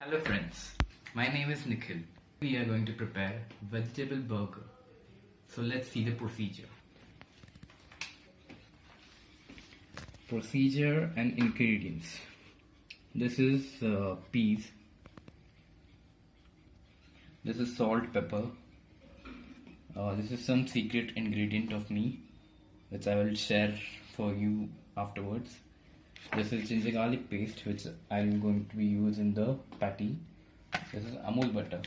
Hello friends, my name is Nikhil. We are going to prepare vegetable burger. So let's see the procedure. Procedure and ingredients. This is peas. This is salt, pepper. This is some secret ingredient of me, which I will share for you afterwards. This is ginger garlic paste, which I'm going to be using the patty. This is Amul butter.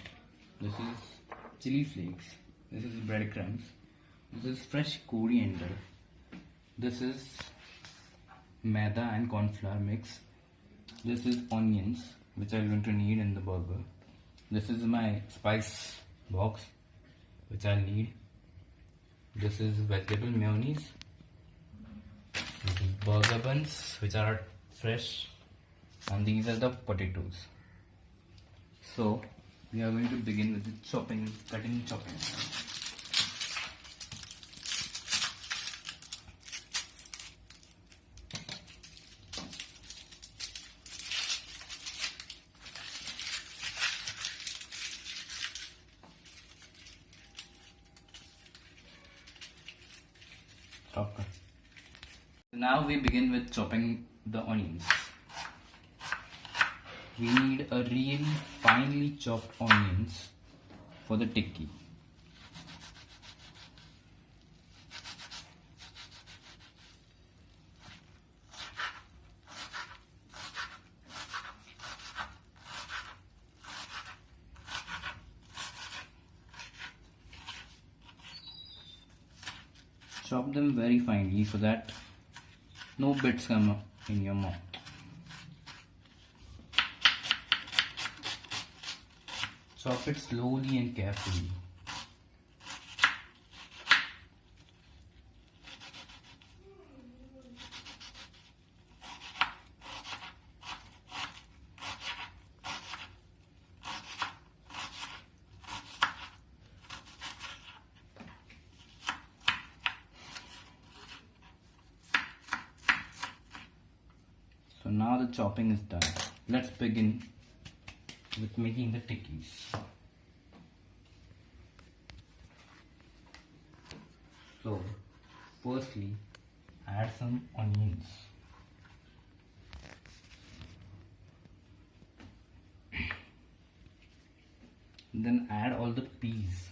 This is chili flakes. This is breadcrumbs. This is fresh coriander. This is maida and corn flour mix. This is onions, which I'm going to need in the burger. This is my spice box, which I need. This is vegetable mayonnaise. This is burger buns, which are fresh, and these are the potatoes. So we are going to begin with the chopping. Chopper. Now we begin with chopping the onions. We need a really finely chopped onions for the tikki. Chop them very finely so that no bits come up in your mouth. Chop it slowly and carefully. So now the chopping is done. Let's begin with making the tikkis. So firstly, add some onions. Then add all the peas.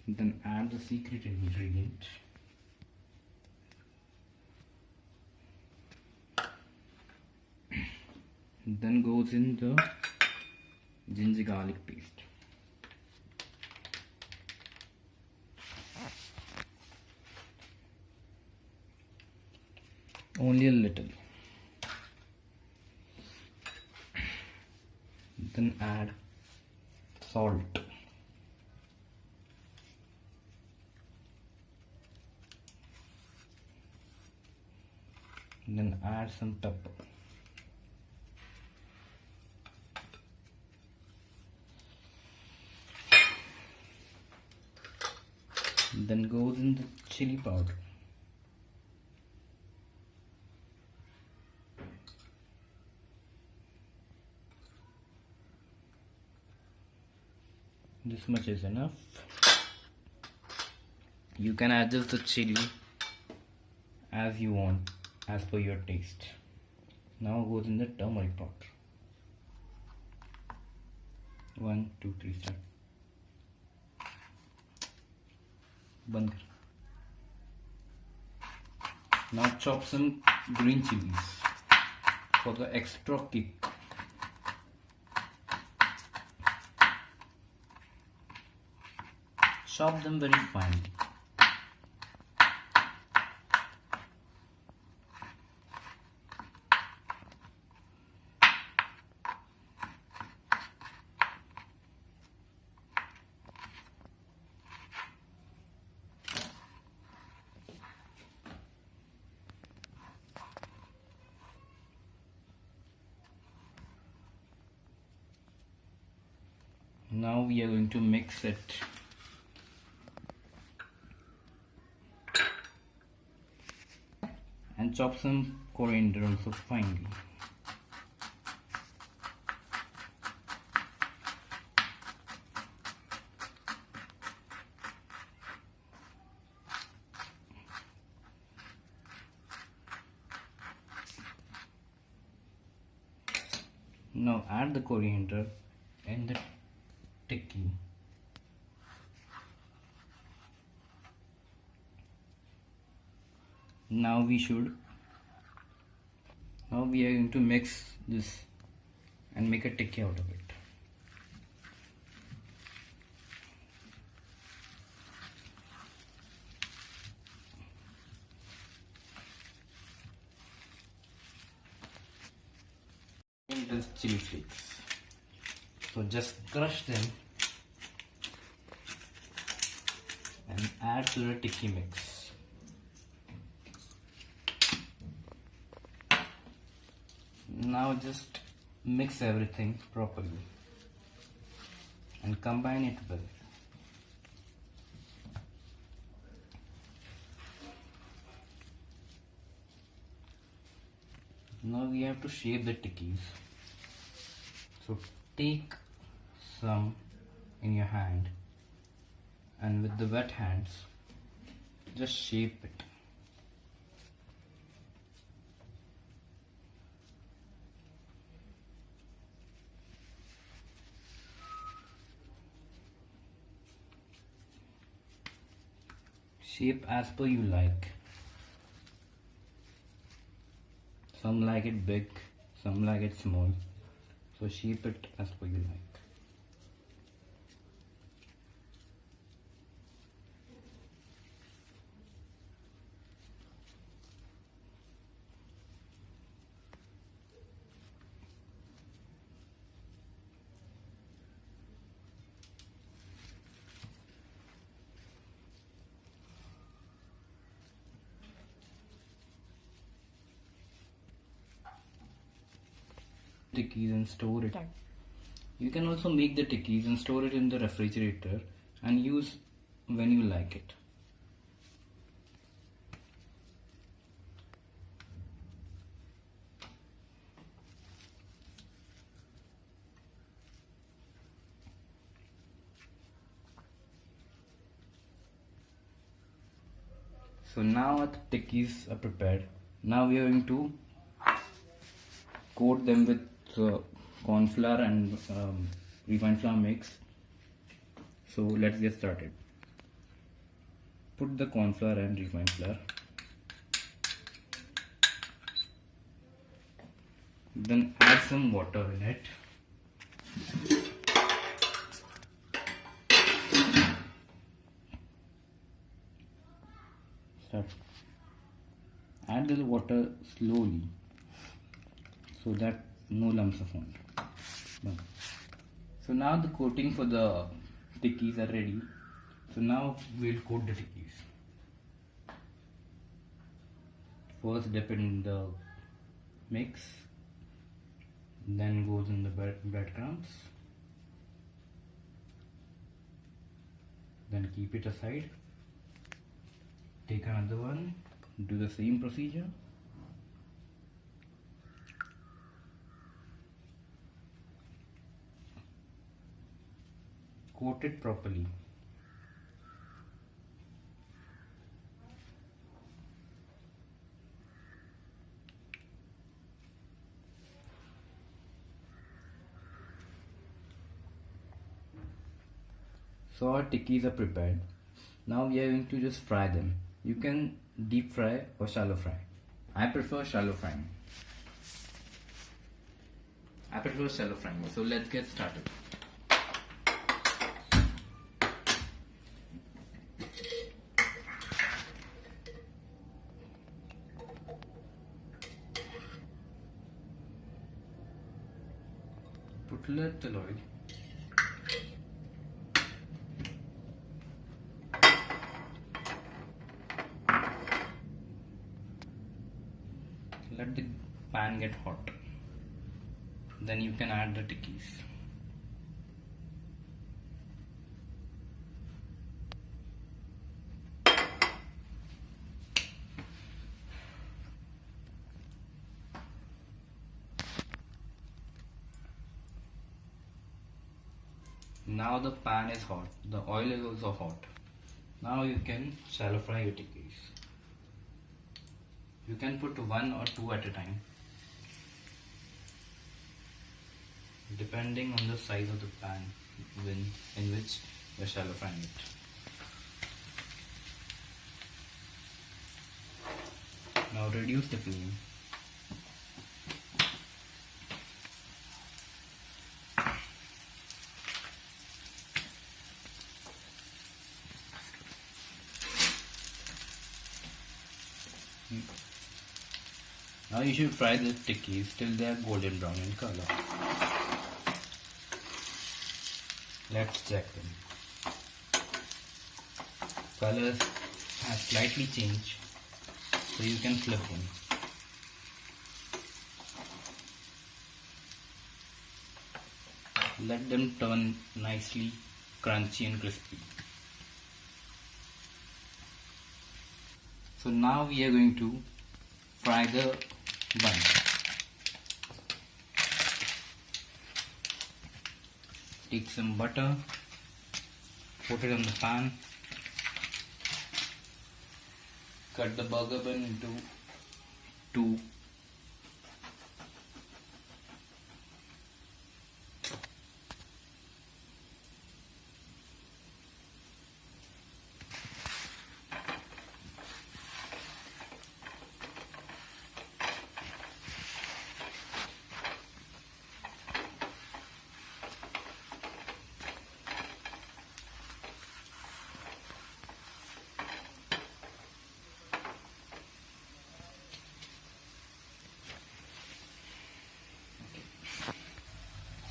Then add the secret ingredient. Then goes in the ginger garlic paste. Only a little. Then add salt. Then add some pepper. Then goes in the chili powder. This much is enough. You can adjust the chili as you want, as per your taste. Now goes in the turmeric powder. 1, 2, 3, start. Band kar. Now chop some green chilies for the extra kick. Chop them very finely. Now we are going to mix it. And and chop some coriander also finely. Now add the coriander in the tikki. Now we are going to mix this and make a tikki out of it. These chili flakes. So just crush them and add to the tikki mix. Now just mix everything properly and combine it well. Now we have to shape the tikkis. So take some in your hand and with the wet hands just shape it. Shape as per you like. Some like it big, some like it small. So shape it as per you like. Tikkis and store it. You can also make the tikkis and store it in the refrigerator and use when you like it. So now our tikkis are prepared. Now we are going to coat them with corn flour and refined flour mix. So let's get started. Put the corn flour and refined flour. Then add some water in it. Start. Add the water slowly so that no lumps are formed. So now the coating for the tikkis are ready. So now we'll coat the tikkis. First dip in the mix, then goes in the breadcrumbs, then keep it aside. Take another one, do the same procedure. Coat it properly. So our tikkis are prepared. Now we are going to just fry them. You can deep fry or shallow fry. I prefer shallow frying. So let's get started. Put little oil. Let the pan get hot. Then you can add the tikkis. Now the pan is hot. The oil is also hot. Now you can shallow fry your tikkis. You can put 1 or 2 at a time, depending on the size of the pan in which you are shallow frying it. Now reduce the flame. Now you should fry the tikkis till they are golden brown in color. Let's check them. Colors have slightly changed, so you can flip them. Let them turn nicely crunchy and crispy. So now we are going to fry the bun. Take some butter, put it on the pan, cut the burger bun into 2.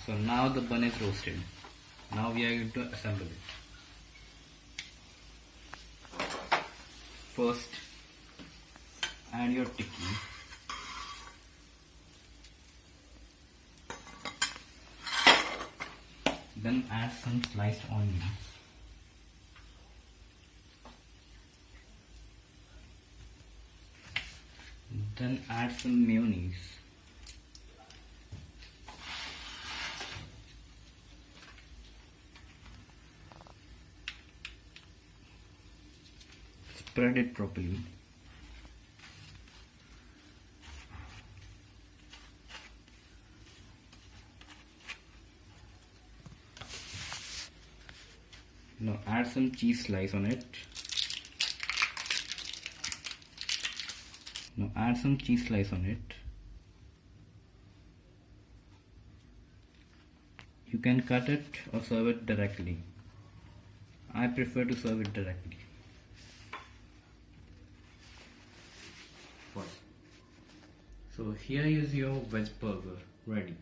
So now the bun is roasted. Now we are going to assemble it. First, add your tikki. Then add some sliced onions. Then add some mayonnaise. Spread it properly. Now add some cheese slice on it. Now add some cheese slice on it. You can cut it or serve it directly. I prefer to serve it directly. So here is your veg burger ready.